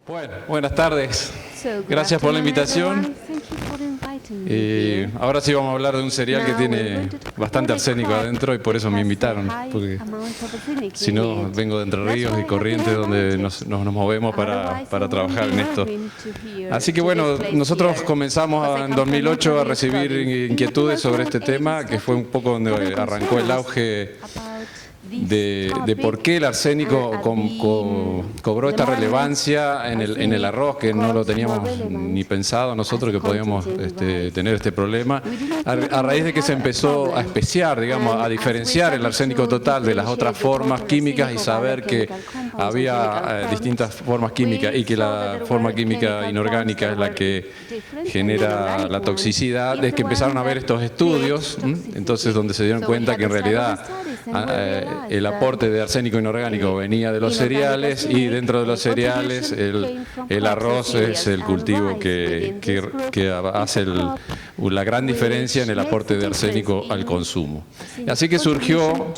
Bueno, buenas tardes. Gracias por la invitación. Ahora sí vamos a hablar de un cereal que tiene bastante arsénico adentro y por eso me invitaron, porque si no vengo de Entre Ríos y Corrientes donde nos movemos para trabajar en esto. Así que bueno, nosotros comenzamos en 2008 a recibir inquietudes sobre este tema, que fue un poco donde arrancó el auge de por qué el arsénico cobró esta relevancia en el arroz, que no lo teníamos ni pensado nosotros que podíamos tener este problema, a raíz de que se empezó a especiar, digamos, a diferenciar el arsénico total de las otras formas químicas y saber que había distintas formas químicas y que la forma química inorgánica es la que genera la toxicidad. Es que empezaron a ver estos estudios, entonces donde se dieron cuenta que en realidad el aporte de arsénico inorgánico venía de los cereales y dentro de los cereales el arroz es el cultivo que hace la gran diferencia en el aporte de arsénico al consumo. Así que surgió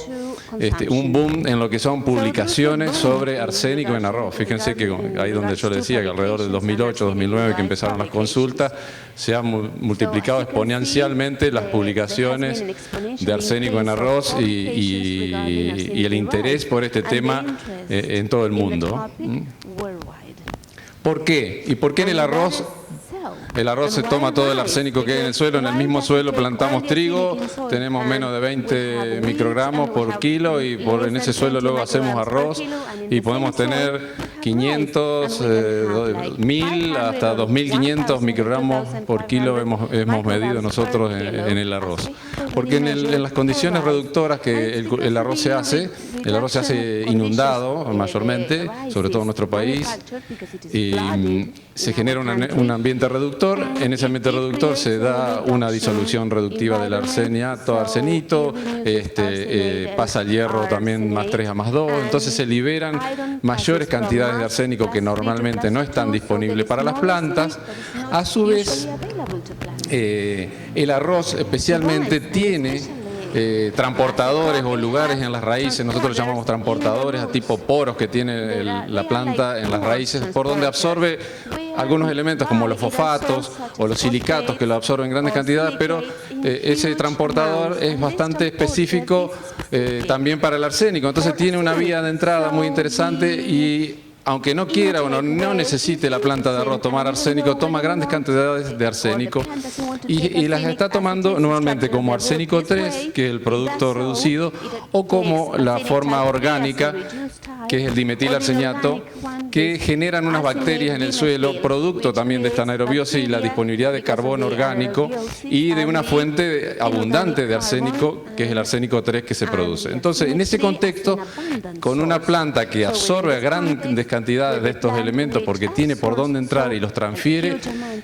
un boom en lo que son publicaciones sobre arsénico en arroz. Fíjense que ahí donde yo les decía que alrededor del 2008, 2009 que empezaron las consultas, se han multiplicado exponencialmente las publicaciones de arsénico en arroz y el interés por este tema en todo el mundo. ¿Por qué? ¿Y por qué en el arroz? El arroz se toma todo el arsénico que hay en el suelo. En el mismo suelo plantamos trigo, tenemos menos de 20 microgramos por kilo y en ese suelo luego hacemos arroz y podemos tener 500, 1000 hasta 2500 microgramos por kilo hemos medido nosotros en el arroz. Porque en las condiciones reductoras que el arroz se hace inundado mayormente, sobre todo en nuestro país, y se genera un ambiente reductor. En ese ambiente reductor se da una disolución reductiva del arseniato, arsenito, pasa el hierro también más 3 a más 2, entonces se liberan mayores cantidades de arsénico que normalmente no están disponibles para las plantas. A su vez, el arroz especialmente tiene transportadores o lugares en las raíces, nosotros lo llamamos transportadores a tipo poros que tiene la planta en las raíces, por donde absorbe algunos elementos como los fosfatos o los silicatos que lo absorben en grandes cantidades, pero ese transportador es bastante específico también para el arsénico, entonces tiene una vía de entrada muy interesante y aunque no quiera o no necesite la planta de arroz tomar arsénico, toma grandes cantidades de arsénico y las está tomando normalmente como arsénico 3, que es el producto reducido, o como la forma orgánica, que es el dimetilarseniato, que generan unas bacterias en el suelo, producto también de esta anaerobiosis y la disponibilidad de carbono orgánico y de una fuente abundante de arsénico, que es el arsénico 3 que se produce. Entonces, en ese contexto, con una planta que absorbe grandes cantidades de estos elementos porque tiene por dónde entrar y los transfiere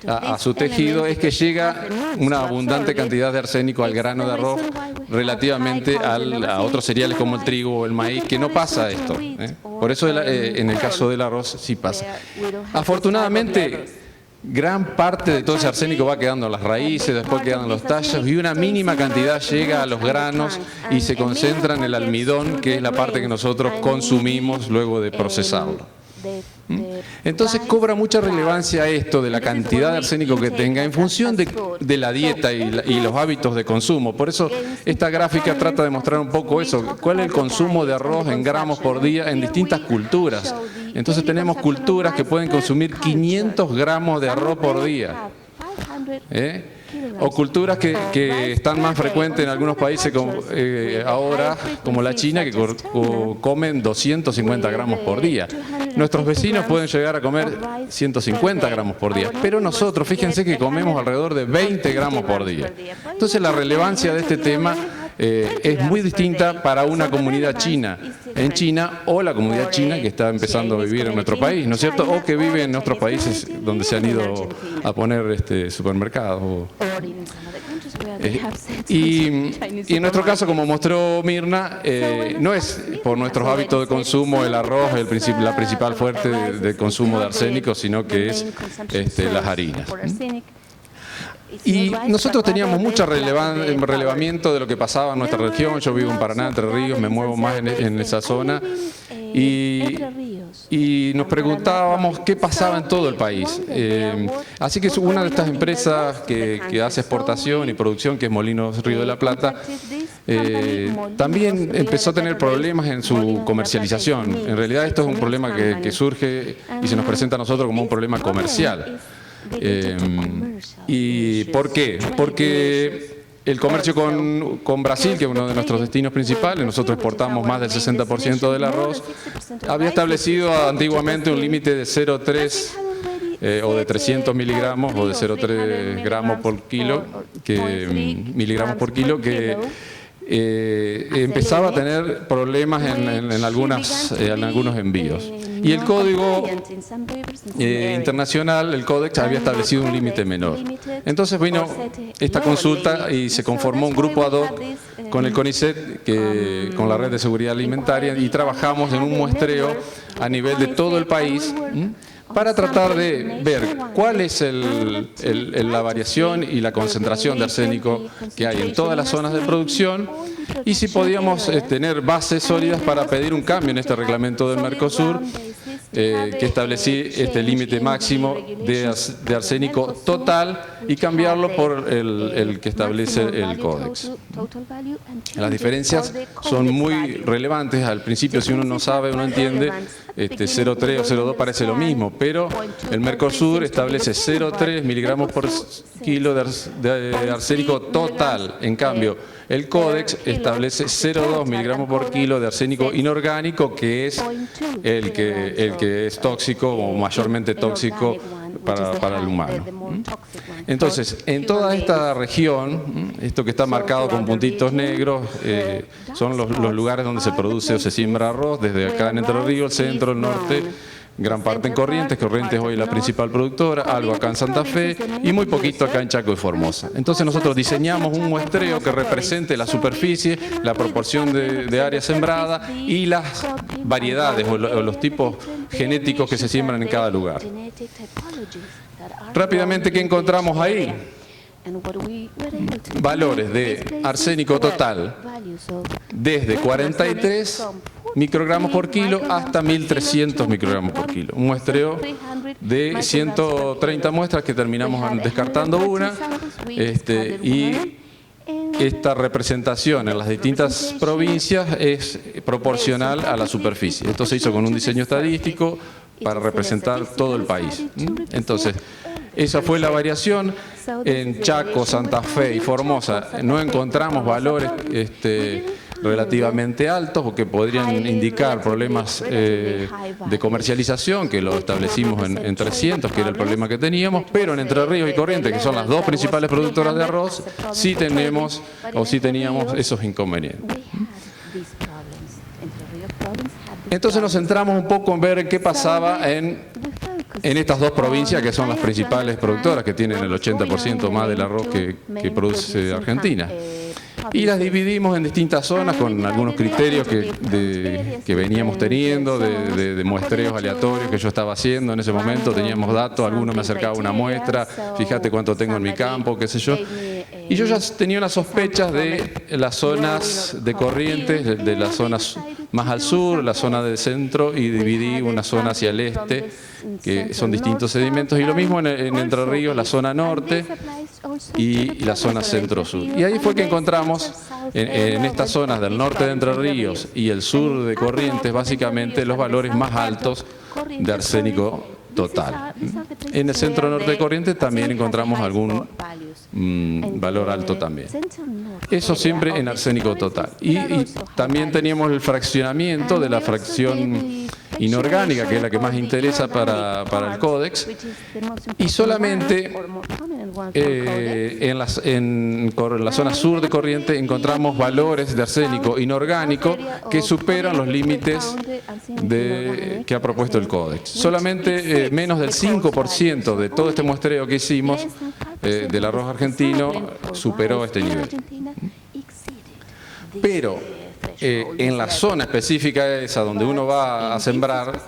a su tejido, es que llega una abundante cantidad de arsénico al grano de arroz relativamente a otros cereales como el trigo o el maíz, que no pasa esto. Por eso en el caso del arroz sí pasa. Afortunadamente, gran parte de todo ese arsénico va quedando en las raíces, después quedan en los tallos y una mínima cantidad llega a los granos y se concentra en el almidón, que es la parte que nosotros consumimos luego de procesarlo. Entonces cobra mucha relevancia esto de la cantidad de arsénico que tenga en función de la dieta y los hábitos de consumo. Por eso esta gráfica trata de mostrar un poco eso, cuál es el consumo de arroz en gramos por día en distintas culturas. Entonces tenemos culturas que pueden consumir 500 gramos de arroz por día. O culturas que están más frecuentes en algunos países ahora, como la China, que comen 250 gramos por día. Nuestros vecinos pueden llegar a comer 150 gramos por día, pero nosotros, fíjense que comemos alrededor de 20 gramos por día. Entonces la relevancia de este tema es muy distinta para una comunidad china en China o la comunidad china que está empezando a vivir en nuestro país, ¿no es cierto? O que vive en otros países donde se han ido a poner supermercados. Y en nuestro caso, como mostró Mirna, no es por nuestros hábitos de consumo el arroz la principal fuente de consumo de arsénico, sino que es las harinas. Y nosotros teníamos mucho relevamiento de lo que pasaba en nuestra región. Yo vivo en Paraná, Entre Ríos, me muevo más en esa zona. Y nos preguntábamos qué pasaba en todo el país. Así que una de estas empresas que hace exportación y producción, que es Molinos Río de la Plata, también empezó a tener problemas en su comercialización. En realidad esto es un problema que surge y se nos presenta a nosotros como un problema comercial. ¿Y por qué? Porque el comercio con Brasil, que es uno de nuestros destinos principales, nosotros exportamos más del 60% del arroz, había establecido antiguamente un límite de 0,3 o de 300 miligramos o de 0,3 gramos por kilo, miligramos por kilo, que empezaba a tener problemas en algunos envíos. Y el código internacional, el Códex, había establecido un límite menor. Entonces vino esta consulta y se conformó un grupo ad hoc con el CONICET, con la Red de Seguridad Alimentaria, y trabajamos en un muestreo a nivel de todo el país para tratar de ver cuál es la variación y la concentración de arsénico que hay en todas las zonas de producción y si podíamos tener bases sólidas para pedir un cambio en este reglamento del Mercosur que establecía este límite máximo de arsénico total y cambiarlo por el que establece el Códex. Las diferencias son muy relevantes. Al principio, si uno no sabe o no entiende, 0,3 o 0,2 parece lo mismo, pero el Mercosur establece 0,3 miligramos por kilo de arsénico total. En cambio, el Códex establece 0,2 miligramos por kilo de arsénico inorgánico, que es el que es tóxico o mayormente tóxico para el humano. Entonces, en toda esta región, esto que está marcado con puntitos negros, son los lugares donde se produce o se siembra arroz, desde acá en Entre Ríos, el centro, el norte, gran parte en Corrientes. Corrientes hoy es la principal productora, algo acá en Santa Fe y muy poquito acá en Chaco y Formosa. Entonces nosotros diseñamos un muestreo que represente la superficie, la proporción de área sembrada y las variedades o los tipos genéticos que se siembran en cada lugar. Rápidamente, ¿qué encontramos ahí? Valores de arsénico total desde 43 microgramos por kilo hasta 1.300 microgramos por kilo. Un muestreo de 130 muestras que terminamos descartando una y esta representación en las distintas provincias es proporcional a la superficie. Esto se hizo con un diseño estadístico para representar todo el país. Entonces, esa fue la variación. En Chaco, Santa Fe y Formosa no encontramos valores relativamente altos o que podrían indicar problemas de comercialización, que lo establecimos en 300, que era el problema que teníamos, pero en Entre Ríos y Corrientes, que son las dos principales productoras de arroz, sí teníamos esos inconvenientes. Entonces nos centramos un poco en ver qué pasaba en estas dos provincias, que son las principales productoras, que tienen el 80% más del arroz que produce Argentina. Y las dividimos en distintas zonas con algunos criterios que veníamos teniendo, de muestreos aleatorios que yo estaba haciendo en ese momento. Teníamos datos, algunos me acercaban una muestra, fíjate cuánto tengo en mi campo, qué sé yo. Y yo ya tenía unas sospechas de las zonas de Corrientes, de las zonas más al sur, la zona del centro, y dividí una zona hacia el este, que son distintos sedimentos, y lo mismo en Entre Ríos, la zona norte y la zona centro-sur. Y ahí fue que encontramos en estas zonas del norte de Entre Ríos y el sur de Corrientes, básicamente los valores más altos de arsénico total. En el centro norte de Corrientes también encontramos algún valor alto también. Eso siempre en arsénico total. Y también teníamos el fraccionamiento de la fracción inorgánica, que es la que más interesa para el Códex, y solamente en la zona sur de Corrientes encontramos valores de arsénico inorgánico que superan los límites que ha propuesto el Códex. Solamente menos del 5% de todo este muestreo que hicimos del arroz argentino superó este nivel. Pero en la zona específica esa donde uno va a sembrar,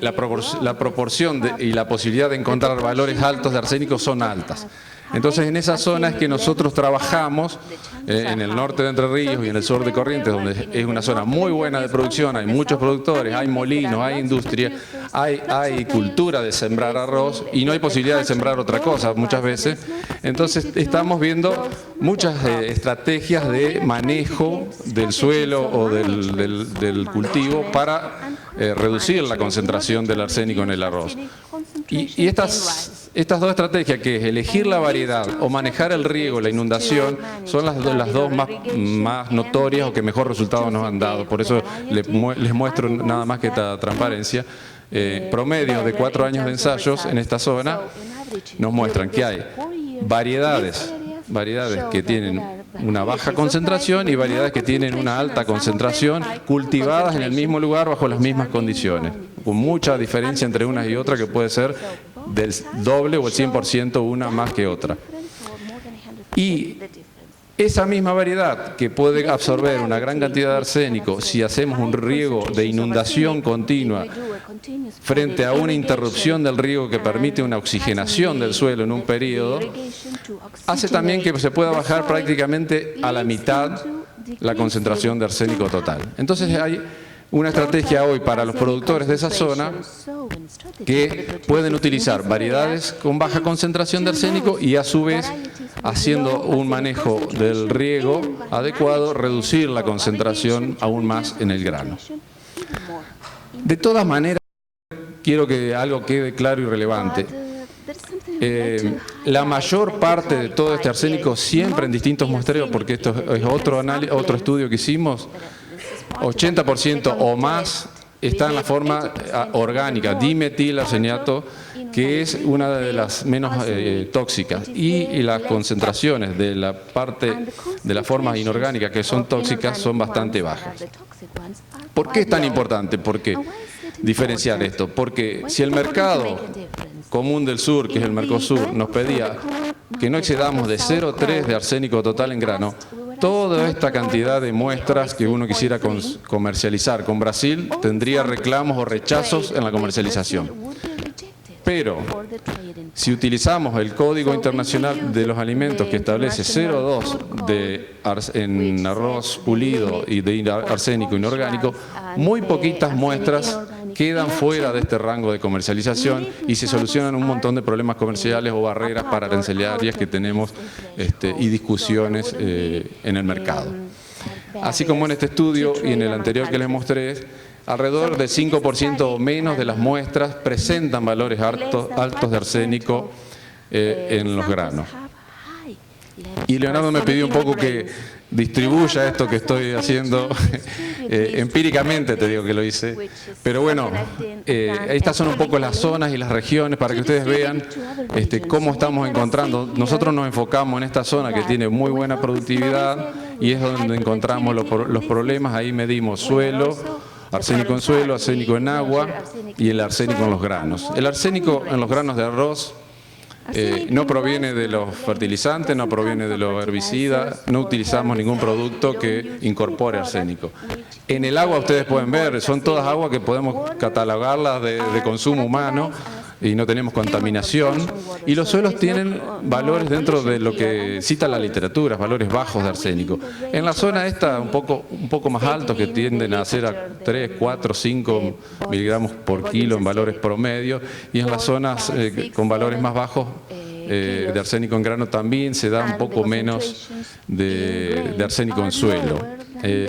la proporción y la posibilidad de encontrar valores altos de arsénico son altas. Entonces, en esas zonas que nosotros trabajamos, en el norte de Entre Ríos y en el sur de Corrientes, donde es una zona muy buena de producción, hay muchos productores, hay molinos, hay industria, hay cultura de sembrar arroz y no hay posibilidad de sembrar otra cosa muchas veces. Entonces, estamos viendo muchas estrategias de manejo del suelo o del cultivo para reducir la concentración del arsénico en el arroz. Y estas dos estrategias, que es elegir la variedad o manejar el riego, la inundación, son las dos más notorias o que mejor resultado nos han dado. Por eso les muestro nada más que esta transparencia. Promedio de 4 años de ensayos en esta zona nos muestran que hay variedades que tienen una baja concentración y variedades que tienen una alta concentración, cultivadas en el mismo lugar bajo las mismas condiciones, con mucha diferencia entre unas y otras, que puede ser del doble o el 100% una más que otra. Y esa misma variedad que puede absorber una gran cantidad de arsénico si hacemos un riego de inundación continua frente a una interrupción del riego que permite una oxigenación del suelo en un periodo, hace también que se pueda bajar prácticamente a la mitad la concentración de arsénico total. Entonces hay una estrategia hoy para los productores de esa zona que pueden utilizar variedades con baja concentración de arsénico y a su vez, haciendo un manejo del riego adecuado, reducir la concentración aún más en el grano. De todas maneras, quiero que algo quede claro y relevante. La mayor parte de todo este arsénico, siempre en distintos muestreos, porque esto es otro estudio que hicimos, 80% o más está en la forma orgánica, dimetilarseniato, que es una de las menos tóxicas, y las concentraciones de la parte de la forma inorgánica que son tóxicas son bastante bajas. ¿Por qué es tan importante? ¿Por qué diferenciar esto? Porque si el mercado común del sur, que es el Mercosur, nos pedía que no excedamos de 0,3 de arsénico total en grano, toda esta cantidad de muestras que uno quisiera comercializar con Brasil tendría reclamos o rechazos en la comercialización. Pero si utilizamos el Código Internacional de los Alimentos, que establece 0,2 en arroz pulido y de arsénico inorgánico, muy poquitas muestras quedan fuera de este rango de comercialización y se solucionan un montón de problemas comerciales o barreras para arancelarias que tenemos y discusiones en el mercado. Así como en este estudio y en el anterior que les mostré, alrededor del 5% o menos de las muestras presentan valores altos de arsénico en los granos. Y Leonardo me pidió un poco que distribuya esto que estoy haciendo empíricamente, te digo que lo hice, pero bueno, estas son un poco las zonas y las regiones para que ustedes vean cómo estamos encontrando. Nosotros nos enfocamos en esta zona que tiene muy buena productividad y es donde encontramos los problemas. Ahí medimos suelo, arsénico en suelo, arsénico en agua y el arsénico en los granos. El arsénico en los granos de arroz no proviene de los fertilizantes, no proviene de los herbicidas, no utilizamos ningún producto que incorpore arsénico. En el agua ustedes pueden ver, son todas aguas que podemos catalogarlas de consumo humano y no tenemos contaminación. Y los suelos tienen valores dentro de lo que cita la literatura, valores bajos de arsénico. En la zona esta un poco más altos, que tienden a ser a 3, 4, 5 miligramos por kilo en valores promedio, y en las zonas con valores más bajos de arsénico en grano también se da un poco menos de arsénico en suelo.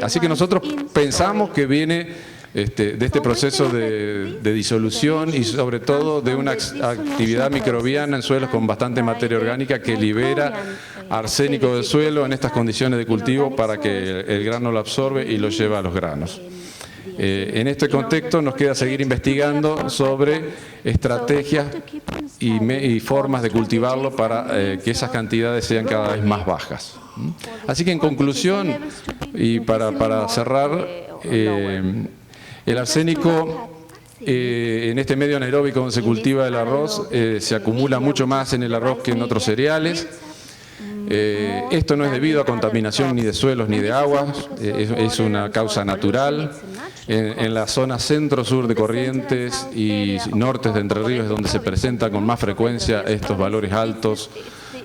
Así que nosotros pensamos que viene de este proceso de disolución y sobre todo de una actividad microbiana en suelos con bastante materia orgánica que libera arsénico del suelo en estas condiciones de cultivo para que el grano lo absorbe y lo lleva a los granos. En este contexto nos queda seguir investigando sobre estrategias y formas de cultivarlo para que esas cantidades sean cada vez más bajas. Así que en conclusión, y para cerrar, el arsénico en este medio anaeróbico donde se cultiva el arroz se acumula mucho más en el arroz que en otros cereales. Esto no es debido a contaminación ni de suelos ni de aguas, es una causa natural. En la zona centro-sur de Corrientes y norte de Entre Ríos es donde se presenta con más frecuencia estos valores altos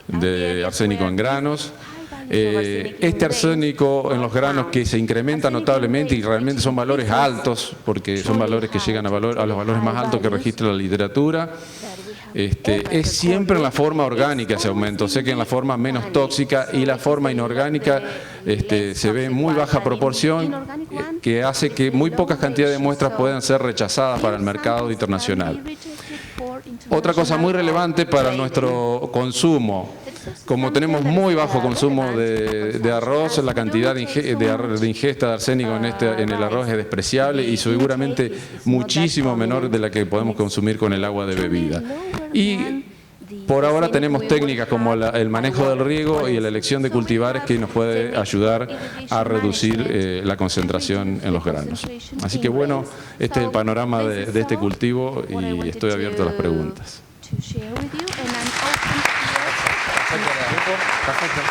de arsénico en granos. Este arsénico en los granos que se incrementa notablemente y realmente son valores altos, porque son valores que llegan a los valores más altos que registra la literatura. Es siempre en la forma orgánica ese aumento, sé que en la forma menos tóxica y la forma inorgánica se ve en muy baja proporción, que hace que muy pocas cantidades de muestras puedan ser rechazadas para el mercado internacional. Otra cosa muy relevante para nuestro consumo, como tenemos muy bajo consumo de arroz, la cantidad de ingesta de arsénico en el arroz es despreciable y seguramente muchísimo menor de la que podemos consumir con el agua de bebida. Y por ahora tenemos técnicas como el manejo del riego y la elección de cultivares que nos puede ayudar a reducir la concentración en los granos. Así que bueno, este es el panorama de este cultivo y estoy abierto a las preguntas. Perfecto.